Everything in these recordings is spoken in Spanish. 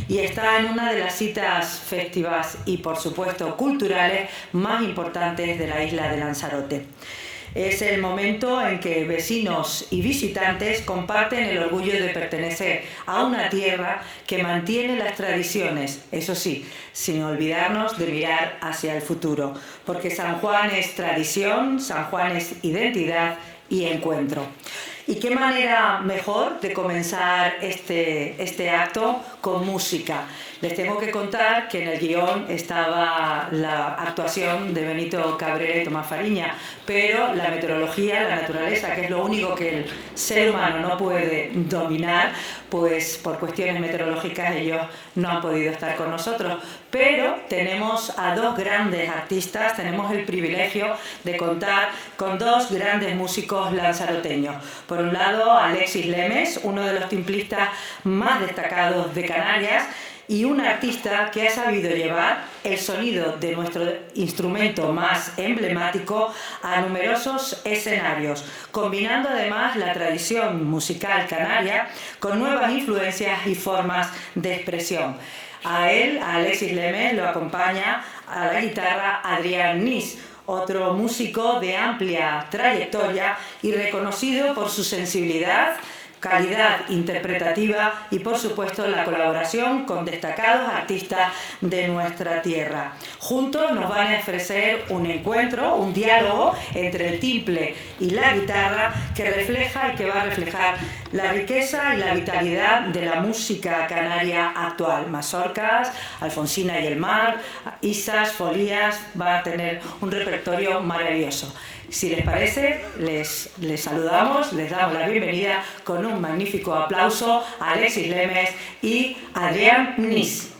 y está en una de las citas festivas y, por supuesto, culturales más importantes de la isla de Lanzarote. Es el momento en que vecinos y visitantes comparten el orgullo de pertenecer a una tierra que mantiene las tradiciones, eso sí, sin olvidarnos de mirar hacia el futuro, porque San Juan es tradición, San Juan es identidad y encuentro. ¿Y qué manera mejor de comenzar este acto con música? Les tengo que contar que en el guión estaba la actuación de Benito Cabrera y Tomás Fariña, pero la meteorología, la naturaleza, que es lo único que el ser humano no puede dominar, pues por cuestiones meteorológicas ellos no han podido estar con nosotros. Pero tenemos a dos grandes artistas, tenemos el privilegio de contar con dos grandes músicos lanzaroteños. Por un lado, Alexis Lemes, uno de los timplistas más destacados de Canarias, y un artista que ha sabido llevar el sonido de nuestro instrumento más emblemático a numerosos escenarios, combinando además la tradición musical canaria con nuevas influencias y formas de expresión. A él, a Alexis Lemes, lo acompaña a la guitarra Adrián Nis, otro músico de amplia trayectoria y reconocido por su sensibilidad, calidad interpretativa y, por supuesto, la colaboración con destacados artistas de nuestra tierra. Juntos nos van a ofrecer un encuentro, un diálogo entre el timple y la guitarra que refleja y que va a reflejar la riqueza y la vitalidad de la música canaria actual. Mazorcas, Alfonsina y el Mar, Isas, Folías, va a tener un repertorio maravilloso. Si les parece, les saludamos, les damos la bienvenida con un magnífico aplauso a Alexis Lemes y Adrián Nis.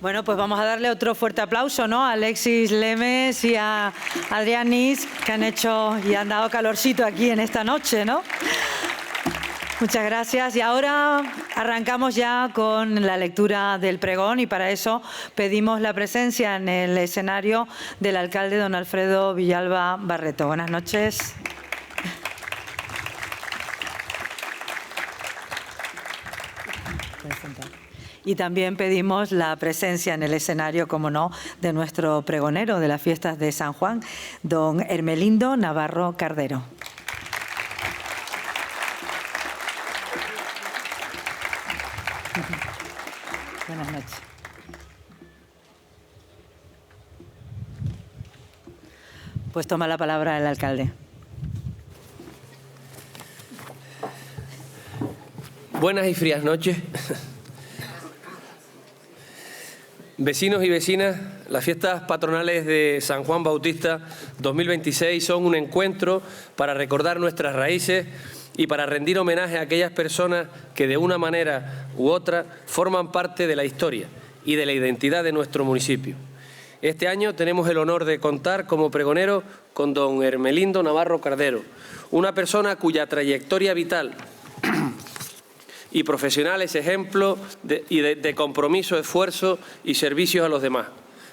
Bueno, pues vamos a darle otro fuerte aplauso, ¿no? A Alexis Lemes y a Adrián Nis, que han hecho y han dado calorcito aquí en esta noche, ¿no? Muchas gracias. Y ahora arrancamos ya con la lectura del pregón y para eso pedimos la presencia en el escenario del alcalde don Alfredo Villalba Barreto. Buenas noches. Y también pedimos la presencia en el escenario, como no, de nuestro pregonero de las fiestas de San Juan, don Hermelindo Navarro Cardero. Buenas noches. Pues toma la palabra el alcalde. Buenas y frías noches. Vecinos y vecinas, las fiestas patronales de San Juan Bautista 2026 son un encuentro para recordar nuestras raíces y para rendir homenaje a aquellas personas que de una manera u otra forman parte de la historia y de la identidad de nuestro municipio. Este año tenemos el honor de contar como pregonero con don Hermelindo Navarro Cardero, una persona cuya trayectoria vital y profesional es ejemplo de compromiso, esfuerzo y servicios a los demás.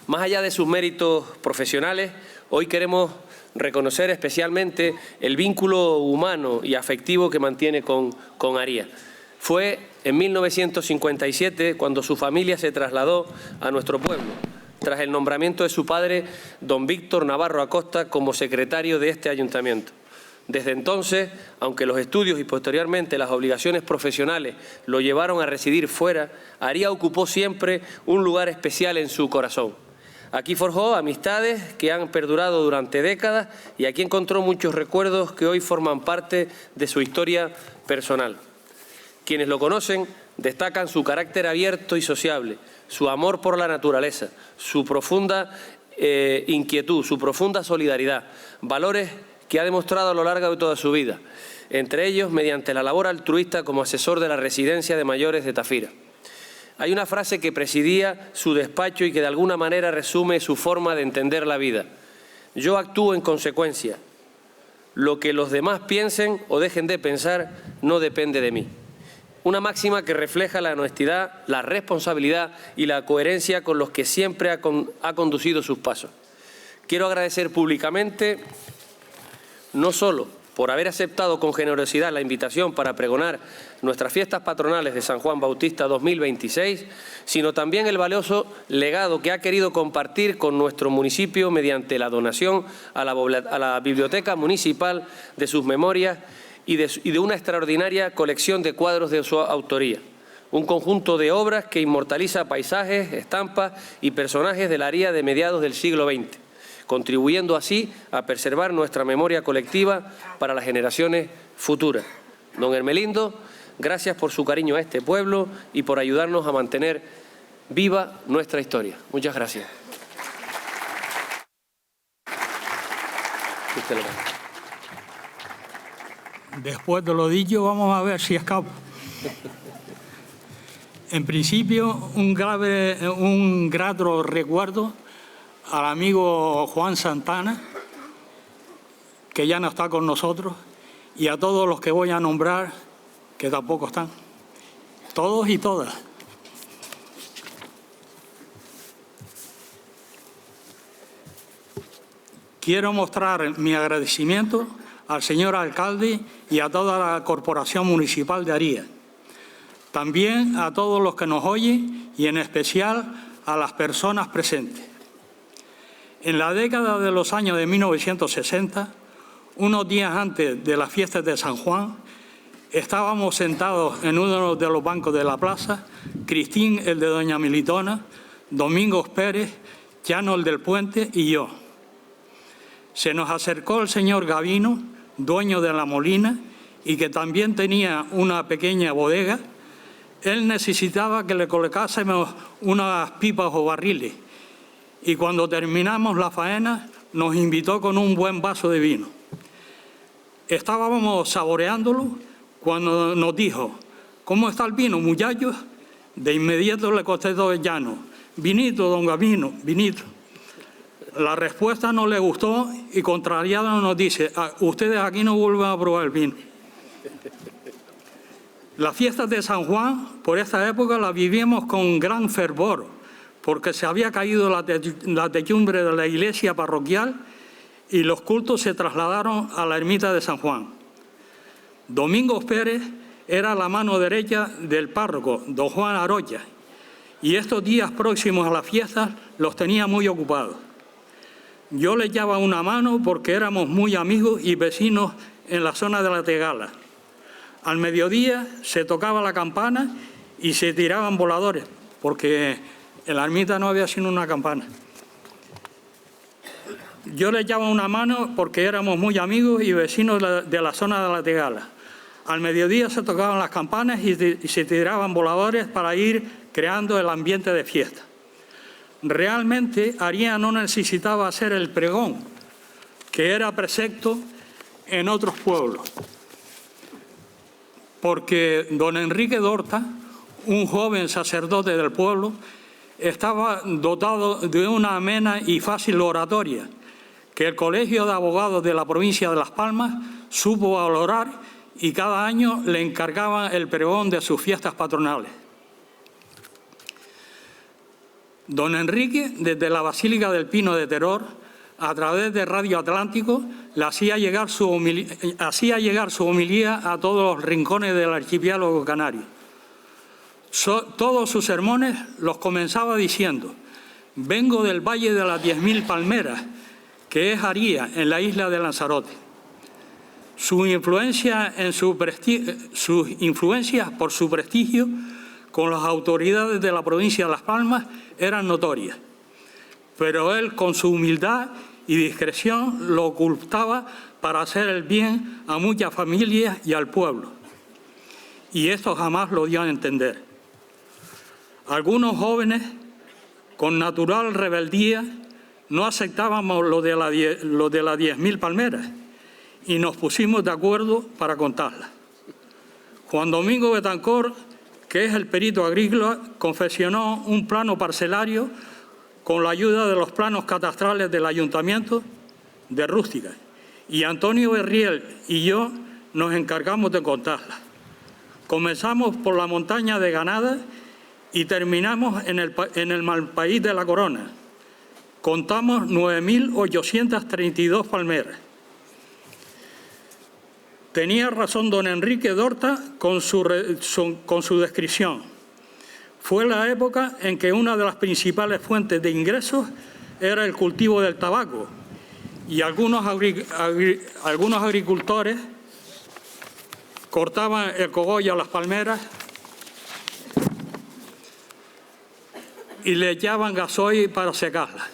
Más allá de sus méritos profesionales, hoy queremos reconocer especialmente el vínculo humano y afectivo que mantiene con Aría. Fue en 1957 cuando su familia se trasladó a nuestro pueblo, tras el nombramiento de su padre, don Víctor Navarro Acosta, como secretario de este ayuntamiento. Desde entonces, aunque los estudios y posteriormente las obligaciones profesionales lo llevaron a residir fuera, Aría ocupó siempre un lugar especial en su corazón. Aquí forjó amistades que han perdurado durante décadas y aquí encontró muchos recuerdos que hoy forman parte de su historia personal. Quienes lo conocen destacan su carácter abierto y sociable, su amor por la naturaleza, su profunda inquietud, su profunda solidaridad, valores que ha demostrado a lo largo de toda su vida, entre ellos mediante la labor altruista como asesor de la Residencia de Mayores de Tafira. Hay una frase que presidía su despacho y que de alguna manera resume su forma de entender la vida. Yo actúo en consecuencia. Lo que los demás piensen o dejen de pensar no depende de mí. Una máxima que refleja la honestidad, la responsabilidad y la coherencia con los que siempre ha conducido sus pasos. Quiero agradecer públicamente no solo por haber aceptado con generosidad la invitación para pregonar nuestras fiestas patronales de San Juan Bautista 2026, sino también el valioso legado que ha querido compartir con nuestro municipio mediante la donación a la Biblioteca Municipal de sus memorias y de una extraordinaria colección de cuadros de su autoría. Un conjunto de obras que inmortaliza paisajes, estampas y personajes de la Aría de mediados del siglo XX. Contribuyendo así a preservar nuestra memoria colectiva para las generaciones futuras. Don Hermelindo, gracias por su cariño a este pueblo y por ayudarnos a mantener viva nuestra historia. Muchas gracias. Después de lo dicho, vamos a ver si escapo. En principio, un grato recuerdo al amigo Juan Santana, que ya no está con nosotros, y a todos los que voy a nombrar, que tampoco están. Todos y todas. Quiero mostrar mi agradecimiento al señor alcalde y a toda la Corporación Municipal de Aría. También a todos los que nos oyen y en especial a las personas presentes. En la década de los años de 1960, unos días antes de las fiestas de San Juan, estábamos sentados en uno de los bancos de la plaza, Cristín, el de doña Militona, Domingos Pérez, Llano, el del Puente y yo. Se nos acercó el señor Gavino, dueño de la Molina, y que también tenía una pequeña bodega. Él necesitaba que le colocásemos unas pipas o barriles. Y cuando terminamos la faena, nos invitó con un buen vaso de vino. Estábamos saboreándolo cuando nos dijo: ¿cómo está el vino, muchachos? De inmediato le contestó Llano: vinito, don Gabino, vinito. La respuesta no le gustó y contrariado nos dice, ustedes aquí no vuelven a probar el vino. Las fiestas de San Juan, por esta época, las vivimos con gran fervor, porque se había caído la techumbre de la iglesia parroquial y los cultos se trasladaron a la ermita de San Juan. Domingos Pérez era la mano derecha del párroco, don Juan Arocha, y estos días próximos a las fiestas los tenía muy ocupados. Yo le echaba una mano porque éramos muy amigos y vecinos en la zona de la Tegala. Al mediodía se tocaba la campana y se tiraban voladores, porque en la ermita no había sino una campana. Yo le echaba una mano porque éramos muy amigos y vecinos de la zona de la Tegala. Al mediodía se tocaban las campanas y se tiraban voladores para ir creando el ambiente de fiesta. Realmente Aría no necesitaba hacer el pregón, que era precepto en otros pueblos, porque don Enrique Dorta, un joven sacerdote del pueblo, estaba dotado de una amena y fácil oratoria que el Colegio de Abogados de la provincia de Las Palmas supo valorar y cada año le encargaban el pregón de sus fiestas patronales. Don Enrique, desde la Basílica del Pino de Teror, a través de Radio Atlántico, le hacía llegar su homilía a todos los rincones del archipiélago canario. Todos sus sermones los comenzaba diciendo: vengo del Valle de las 10.000 Palmeras, que es Aría, en la isla de Lanzarote. Sus influencias por su prestigio con las autoridades de la provincia de Las Palmas eran notorias, pero él, con su humildad y discreción, lo ocultaba para hacer el bien a muchas familias y al pueblo. Y esto jamás lo dio a entender. Algunos jóvenes, con natural rebeldía, no aceptábamos lo de las 10.000 palmeras y nos pusimos de acuerdo para contarlas. Juan Domingo Betancor, que es el perito agrícola, confeccionó un plano parcelario con la ayuda de los planos catastrales del Ayuntamiento de Rústica, y Antonio Berriel y yo nos encargamos de contarlas. Comenzamos por la montaña de Ganada y terminamos en el Malpaís de la Corona. Contamos 9.832 palmeras. Tenía razón don Enrique Dorta con su descripción. Fue la época en que una de las principales fuentes de ingresos era el cultivo del tabaco, y algunos agricultores cortaban el cogollo a las palmeras y le echaban gasoil para secarlas,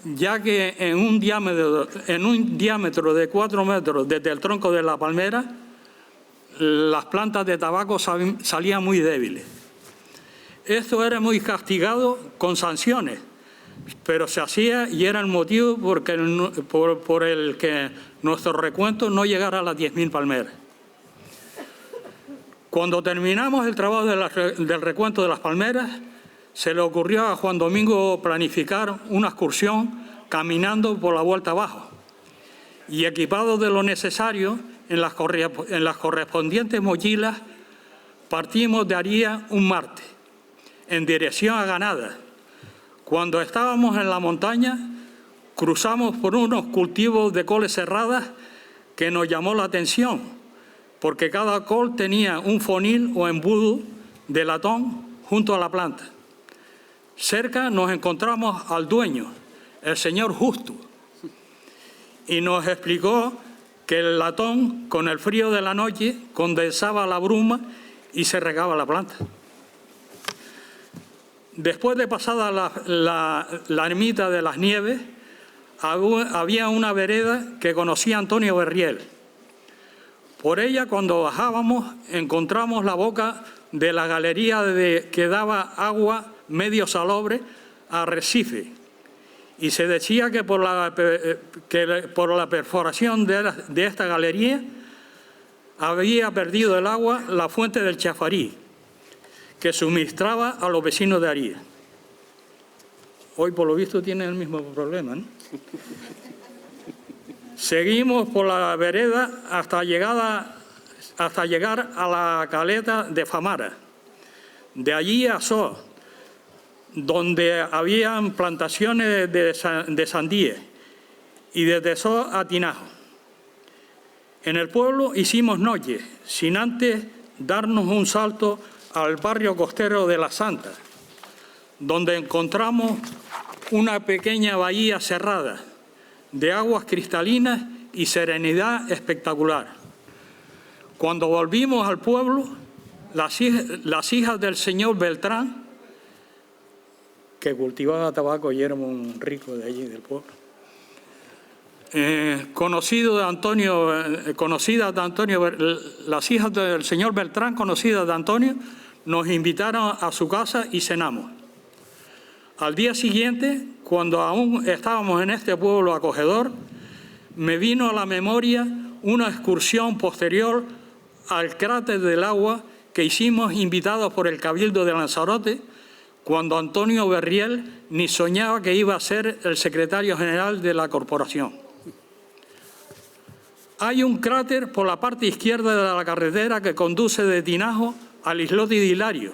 ya que en un diámetro de 4 metros desde el tronco de la palmera, las plantas de tabaco salían muy débiles. Esto era muy castigado con sanciones, pero se hacía y era el motivo por el que nuestro recuento no llegara a las 10.000 palmeras. Cuando terminamos el trabajo del recuento de las palmeras, se le ocurrió a Juan Domingo planificar una excursión caminando por la vuelta abajo, y equipados de lo necesario en las correspondientes mochilas, partimos de Aría un martes en dirección a Ganada. Cuando estábamos en la montaña, cruzamos por unos cultivos de coles cerradas que nos llamó la atención, porque cada col tenía un fonil o embudo de latón junto a la planta. Cerca nos encontramos al dueño, el señor Justo, y nos explicó que el latón, con el frío de la noche, condensaba la bruma y se regaba la planta. Después de pasada la ermita de las Nieves, había una vereda que conocía Antonio Berriel. Por ella, cuando bajábamos, encontramos la boca de la galería que daba agua medio salobre a Recife, y se decía que por la perforación de esta galería había perdido el agua la fuente del Chafarí, que suministraba a los vecinos de Aría. Hoy, por lo visto, tienen el mismo problema, ¿no? Seguimos por la vereda hasta llegar a la caleta de Famara. De allí a Só, donde habían plantaciones de sandíes, y desde Só a Tinajo. En el pueblo hicimos noche, sin antes darnos un salto al barrio costero de La Santa, donde encontramos una pequeña bahía cerrada, de aguas cristalinas y serenidad espectacular. Cuando volvimos al pueblo, las hijas del señor Beltrán, que cultivaba tabaco y era un rico de allí del pueblo, las hijas del señor Beltrán, conocidas de Antonio, nos invitaron a su casa y cenamos. Al día siguiente, cuando aún estábamos en este pueblo acogedor, me vino a la memoria una excursión posterior al cráter del agua que hicimos invitados por el Cabildo de Lanzarote, cuando Antonio Berriel ni soñaba que iba a ser el secretario general de la corporación. Hay un cráter por la parte izquierda de la carretera que conduce de Tinajo al islote de Hilario,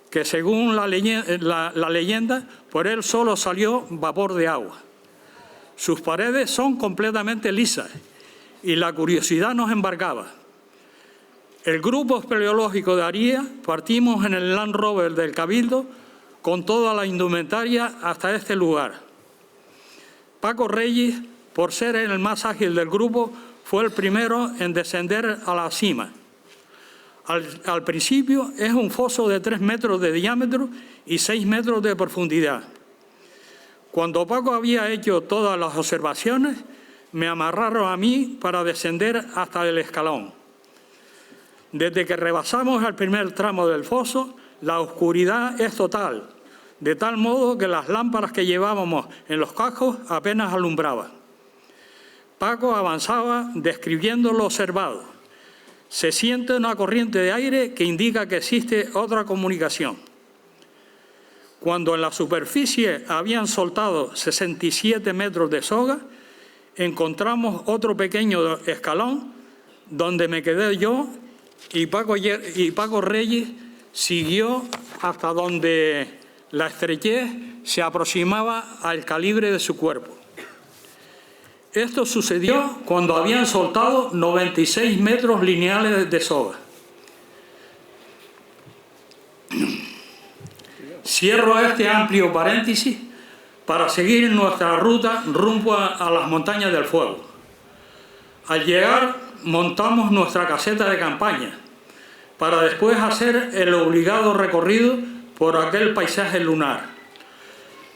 que según la leyenda, por él solo salió vapor de agua. Sus paredes son completamente lisas y la curiosidad nos embargaba. El grupo espeleológico de Aría partimos en el Land Rover del Cabildo con toda la indumentaria hasta este lugar. Paco Reyes, por ser el más ágil del grupo, fue el primero en descender a la cima. Al principio es un foso de 3 metros de diámetro y 6 metros de profundidad. Cuando Paco había hecho todas las observaciones, me amarraron a mí para descender hasta el escalón. Desde que rebasamos el primer tramo del foso, la oscuridad es total, de tal modo que las lámparas que llevábamos en los cascos apenas alumbraban. Paco avanzaba describiendo lo observado. Se siente una corriente de aire que indica que existe otra comunicación. Cuando en la superficie habían soltado 67 metros de soga, encontramos otro pequeño escalón donde me quedé yo y Paco Reyes siguió hasta donde la estrechez se aproximaba al calibre de su cuerpo. Esto sucedió cuando habían soltado 96 metros lineales de soga. Cierro este amplio paréntesis para seguir nuestra ruta rumbo a las montañas del fuego. Al llegar, montamos nuestra caseta de campaña para después hacer el obligado recorrido por aquel paisaje lunar.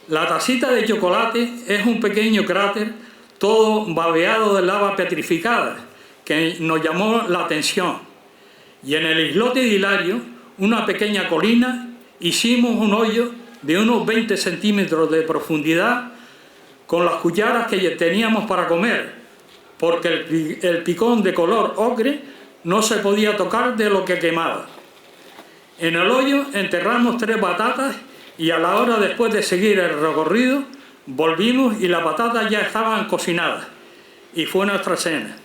La tacita de chocolate es un pequeño cráter todo babeado de lava petrificada, que nos llamó la atención. Y en el islote de Hilario, una pequeña colina, hicimos un hoyo de unos 20 centímetros de profundidad con las cucharas que teníamos para comer, porque el picón de color ocre no se podía tocar de lo que quemaba. En el hoyo enterramos 3 batatas y a la hora después de seguir el recorrido, volvimos y las patatas ya estaban cocinadas y fue nuestra cena.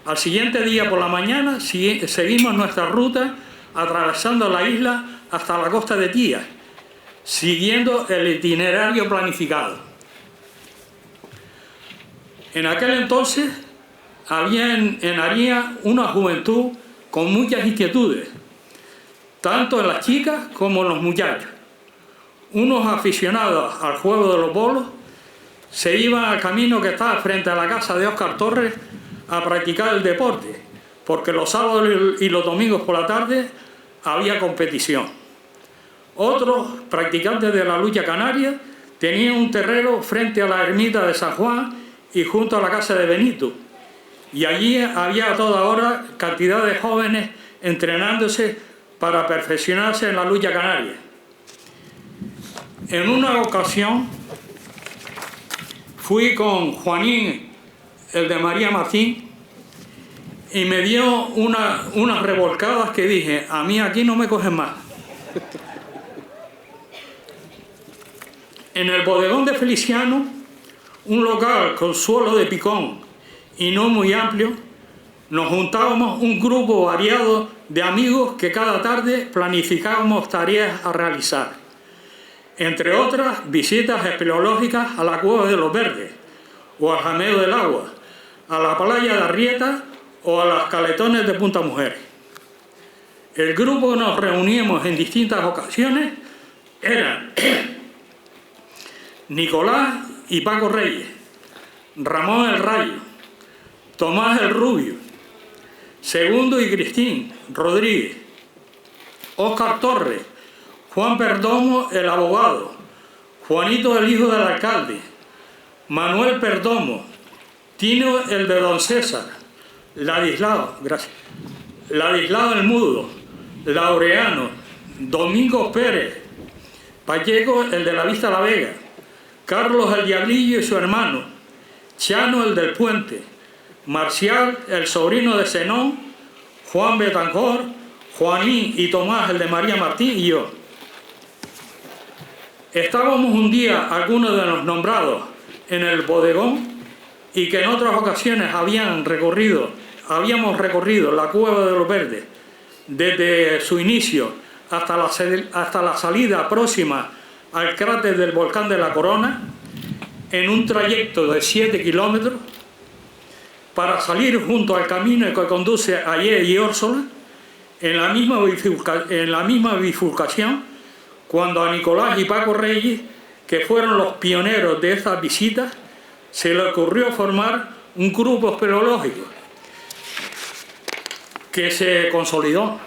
Al siguiente día por la mañana seguimos nuestra ruta atravesando la isla hasta la costa de Tía, siguiendo el itinerario planificado. En aquel entonces había en Aría una juventud con muchas inquietudes, tanto en las chicas como en los muchachos. Unos aficionados al juego de los bolos se iban al camino que estaba frente a la casa de Óscar Torres a practicar el deporte, porque los sábados y los domingos por la tarde había competición. Otros practicantes de la lucha canaria tenían un terreno frente a la ermita de San Juan y junto a la casa de Benito, y allí había a toda hora cantidad de jóvenes entrenándose para perfeccionarse en la lucha canaria. En una ocasión fui con Juanín, el de María Martín, y me dio unas revolcadas que dije, a mí aquí no me cogen más. En el bodegón de Feliciano, un local con suelo de picón y no muy amplio, nos juntábamos un grupo variado de amigos que cada tarde planificábamos tareas a realizar. Entre otras, visitas espeleológicas a la Cueva de los Verdes, o al Jameo del Agua, a la playa de Arrieta o a las caletones de Punta Mujeres. El grupo que nos reuníamos en distintas ocasiones eran Nicolás y Paco Reyes, Ramón el Rayo, Tomás el Rubio, Segundo y Cristín Rodríguez, Óscar Torres, Juan Perdomo el abogado, Juanito el hijo del alcalde, Manuel Perdomo, Tino el de Don César, Ladislao el Mudo, Laureano, Domingo Pérez, Pacheco el de la Vista La Vega, Carlos el Diablillo y su hermano, Chano el del Puente, Marcial el sobrino de Zenón, Juan Betancor, Juanín y Tomás el de María Martín y yo. Estábamos un día algunos de los nombrados en el bodegón y que en otras ocasiones habíamos recorrido la Cueva de los Verdes desde su inicio hasta la salida próxima al cráter del volcán de la Corona, en un trayecto de 7 kilómetros, para salir junto al camino que conduce a Ye y Órsola, en la misma bifurcación, cuando a Nicolás y Paco Reyes, que fueron los pioneros de estas visitas, se le ocurrió formar un grupo espeleológico que se consolidó.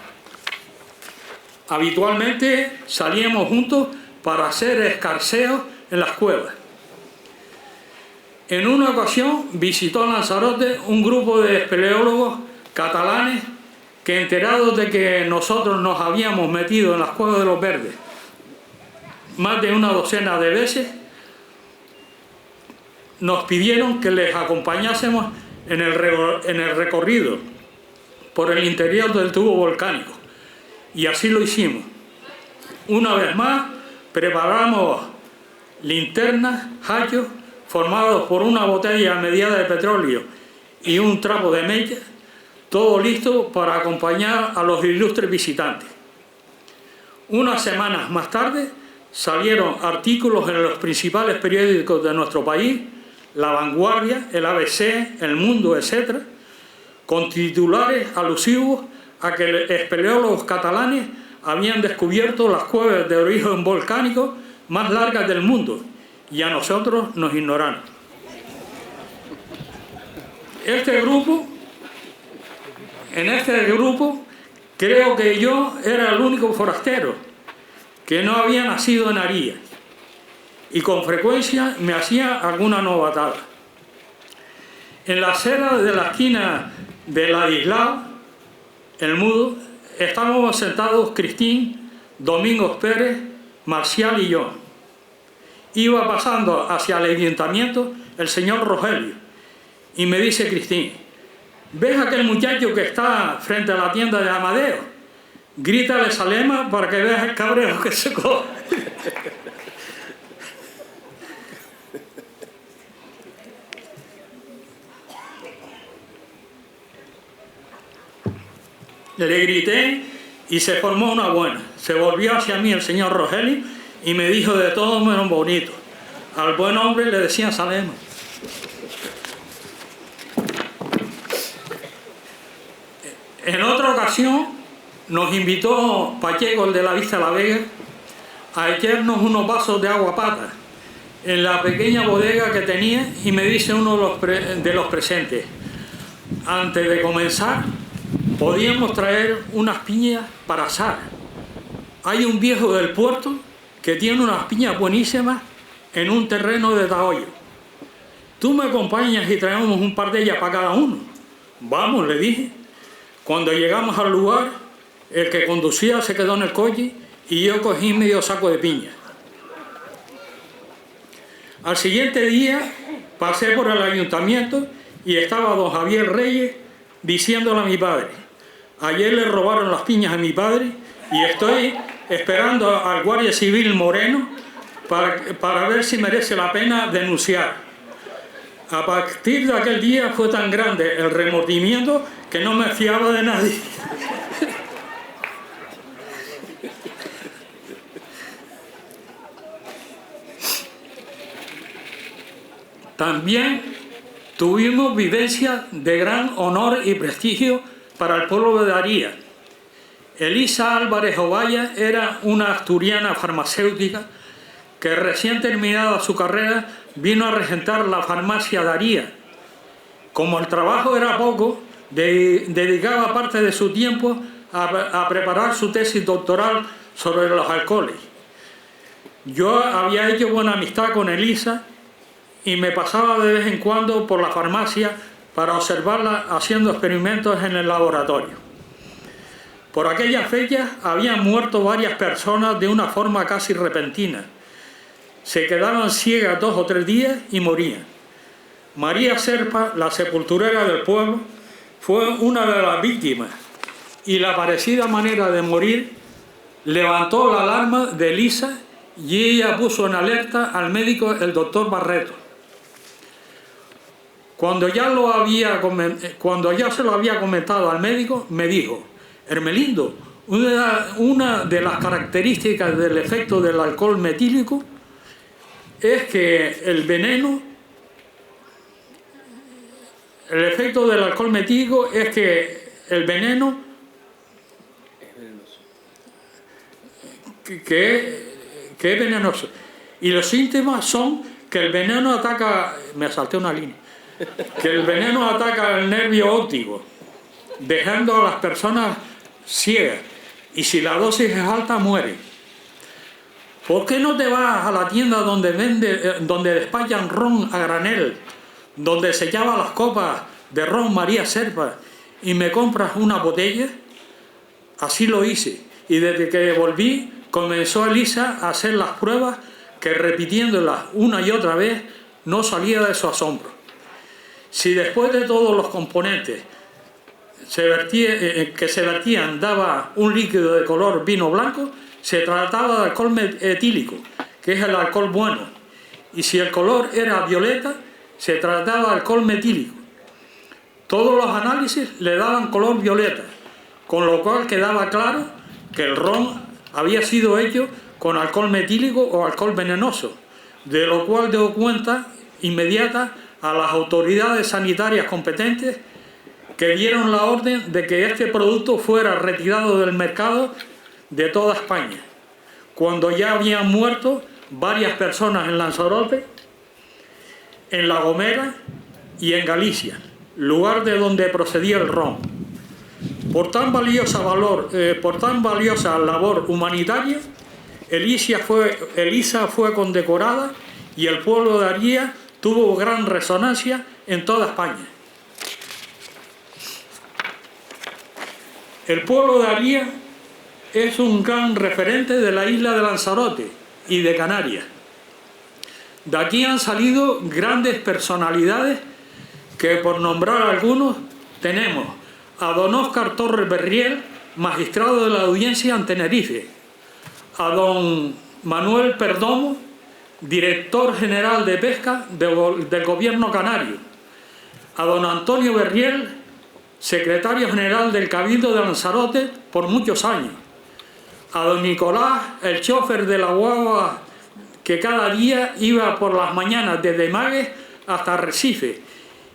Habitualmente salíamos juntos para hacer escarceos en las cuevas. En una ocasión visitó Lanzarote un grupo de espeleólogos catalanes que, enterados de que nosotros nos habíamos metido en las Cuevas de los Verdes más de una docena de veces, nos pidieron que les acompañásemos en el recorrido por el interior del tubo volcánico, y así lo hicimos. Una vez más preparamos linternas, hachos, formados por una botella mediada de petróleo y un trapo de mella, todo listo para acompañar a los ilustres visitantes. Unas semanas más tarde salieron artículos en los principales periódicos de nuestro país, La Vanguardia, el ABC, El Mundo, etc., con titulares alusivos a que espeleólogos catalanes habían descubierto las cuevas de origen volcánico más largas del mundo, y a nosotros nos ignoraron. En este grupo creo que yo era el único forastero que no había nacido en Aríes, y con frecuencia me hacía alguna novatada. En la acera de la esquina de Ladislao el Mudo estábamos sentados Cristín, Domingos Pérez, Marcial y yo. Iba pasando hacia el ayuntamiento el señor Rogelio y me dice Cristín: ¿ves aquel muchacho que está frente a la tienda de Amadeo? Grítale Salema para que veas el cabreo que se coge. Le grité y se formó una buena. Se volvió hacia mí el señor Rogelio y me dijo de todo menos bonito. Al buen hombre le decían Salema. En otra ocasión nos invitó Pacheco, el de la Vista La Vega, a echarnos unos vasos de agua pata en la pequeña bodega que tenía, y me dice uno de los presentes: antes de comenzar, podíamos traer unas piñas para asar. Hay un viejo del puerto que tiene unas piñas buenísimas en un terreno de Tahoyo. Tú me acompañas y traemos un par de ellas para cada uno. Vamos, le dije. Cuando llegamos al lugar, el que conducía se quedó en el coche y yo cogí medio saco de piñas. Al siguiente día pasé por el ayuntamiento y estaba don Javier Reyes diciéndole a mi padre: ayer le robaron las piñas a mi padre y estoy esperando al guardia civil Moreno para ver si merece la pena denunciar. A partir de aquel día fue tan grande el remordimiento que no me fiaba de nadie. También tuvimos vivencias de gran honor y prestigio para el pueblo de Daría. Elisa Álvarez Ovalla era una asturiana farmacéutica que recién terminada su carrera vino a regentar la farmacia Daría. Como el trabajo era poco, dedicaba parte de su tiempo a preparar su tesis doctoral sobre los alcoholes. Yo había hecho buena amistad con Elisa y me pasaba de vez en cuando por la farmacia para observarla haciendo experimentos en el laboratorio. Por aquellas fechas habían muerto varias personas de una forma casi repentina. Se quedaban ciegas 2 o 3 días y morían. María Serpa, la sepulturera del pueblo, fue una de las víctimas y la parecida manera de morir levantó la alarma de Elisa y ella puso en alerta al médico, el doctor Barreto. Cuando ya se lo había comentado al médico, me dijo: Hermelindo, una de las características del efecto del alcohol metílico es que el efecto del alcohol metílico es que el veneno que es venenoso. Y los síntomas son que el veneno ataca, me salté una línea, que el veneno ataca el nervio óptico, dejando a las personas ciegas, y si la dosis es alta, muere. ¿Por qué no te vas a la tienda donde despachan ron a granel, donde se llaman las copas de ron María Serpa, y me compras una botella? Así lo hice, y desde que volví comenzó Elisa a hacer las pruebas que, repitiéndolas una y otra vez, no salía de su asombro. Si después de todos los componentes que se vertían daba un líquido de color vino blanco, se trataba de alcohol etílico, que es el alcohol bueno, y si el color era violeta, se trataba de alcohol metílico. Todos los análisis le daban color violeta, con lo cual quedaba claro que el ron había sido hecho con alcohol metílico o alcohol venenoso, de lo cual dio cuenta inmediata a las autoridades sanitarias competentes, que dieron la orden de que este producto fuera retirado del mercado de toda España, cuando ya habían muerto varias personas en Lanzarote, en La Gomera y en Galicia, lugar de donde procedía el ron. Por tan valiosa labor humanitaria, Elisa fue condecorada y el pueblo de Daría tuvo gran resonancia en toda España. El pueblo de Daría es un gran referente de la isla de Lanzarote y de Canarias. De aquí han salido grandes personalidades que, por nombrar algunos, tenemos a don Óscar Torres Berriel, magistrado de la Audiencia en Tenerife, a don Manuel Perdomo, director general de pesca del gobierno canario, a don Antonio Berriel, secretario general del Cabildo de Lanzarote por muchos años, a don Nicolás, el chofer de la guagua que cada día iba por las mañanas desde Magues hasta Recife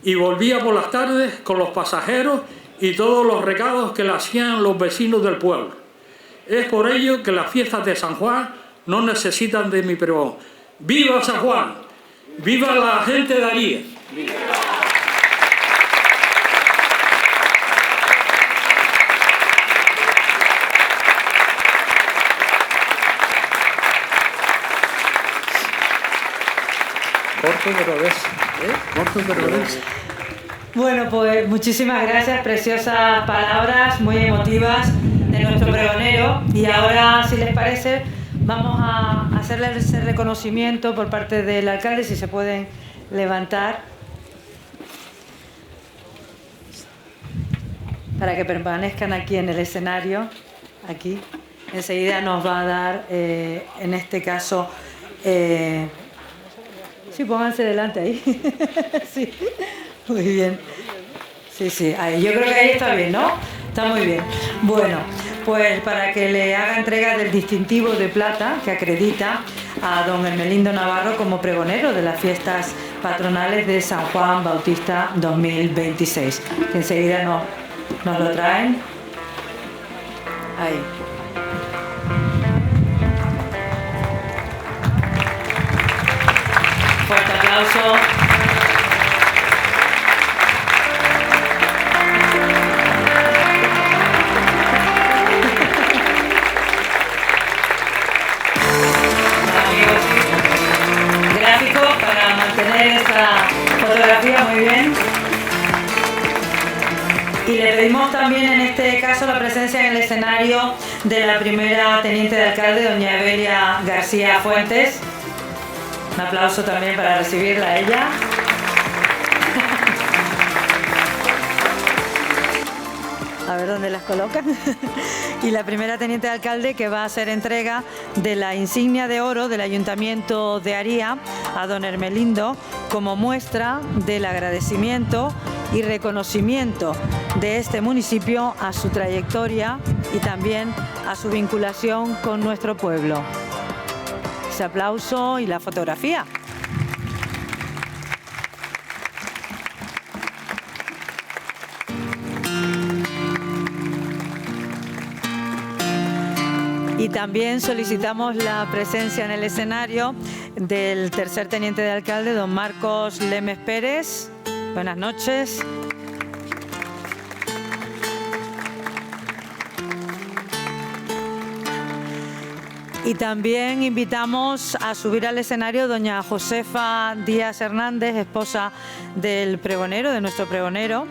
y volvía por las tardes con los pasajeros y todos los recados que le hacían los vecinos del pueblo. Es por ello que las fiestas de San Juan no necesitan de mi pregón. ¡Viva San Juan! ¡Viva la gente de Daría! Corto pero denso. Bueno, pues muchísimas gracias, preciosas palabras, muy emotivas de nuestro pregonero. Y ahora, si les parece, vamos a hacerle ese reconocimiento por parte del alcalde, si se pueden levantar, para que permanezcan aquí en el escenario. Aquí enseguida nos va a dar, en este caso, Sí, pónganse delante ahí. Sí, muy bien. Sí, sí, ahí. Yo creo que ahí está bien, ¿no? Está muy bien. Bueno, pues para que le haga entrega del distintivo de plata que acredita a don Hermelindo Navarro como pregonero de las fiestas patronales de San Juan Bautista 2026. Que enseguida nos lo traen. Ahí. Fuerte aplauso. Gráfico para mantener esta fotografía muy bien. Y le pedimos también en este caso la presencia en el escenario de la primera teniente de alcalde, doña Evelia García Fuentes. Un aplauso también para recibirla a ella. A ver dónde las colocan. Y la primera teniente de alcalde, que va a hacer entrega de la insignia de oro del Ayuntamiento de Aría a don Hermelindo como muestra del agradecimiento y reconocimiento de este municipio a su trayectoria y también a su vinculación con nuestro pueblo. Ese aplauso y la fotografía. Y también solicitamos la presencia en el escenario del tercer teniente de alcalde, don Marcos Lemes Pérez. Buenas noches. Y también invitamos a subir al escenario doña Josefa Díaz Hernández, esposa del pregonero, de nuestro pregonero.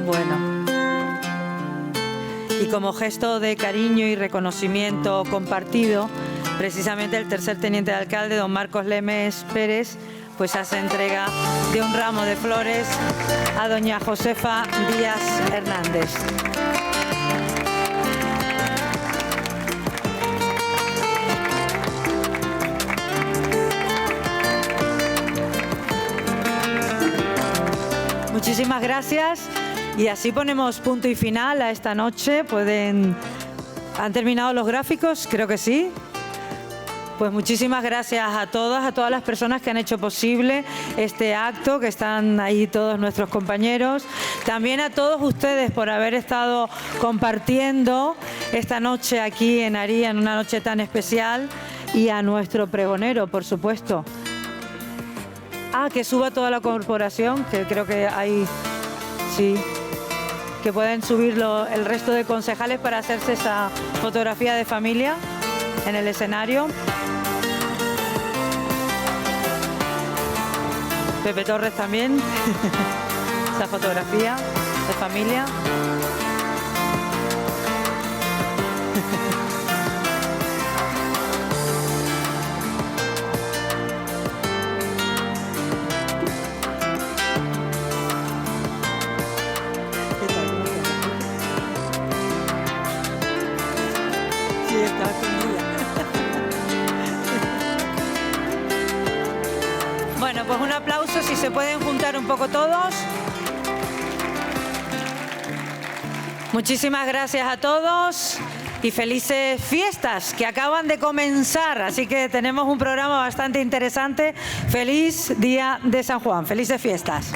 Bueno. Y como gesto de cariño y reconocimiento compartido, precisamente el tercer teniente de alcalde, don Marcos Lemes Pérez, pues hace entrega de un ramo de flores a doña Josefa Díaz Hernández. Muchísimas gracias y así ponemos punto y final a esta noche. ¿Han terminado los gráficos? Creo que sí. Pues muchísimas gracias a todas las personas que han hecho posible este acto, que están ahí todos nuestros compañeros. También a todos ustedes por haber estado compartiendo esta noche aquí en Aría, en una noche tan especial. Y a nuestro pregonero, por supuesto. Que suba toda la corporación, que creo que hay, sí, que pueden subirlo el resto de concejales para hacerse esa fotografía de familia en el escenario. Pepe Torres también, esa fotografía de familia. Bueno, pues un aplauso si se pueden juntar un poco todos. Muchísimas gracias a todos y felices fiestas que acaban de comenzar. Así que tenemos un programa bastante interesante. Feliz Día de San Juan. Felices fiestas.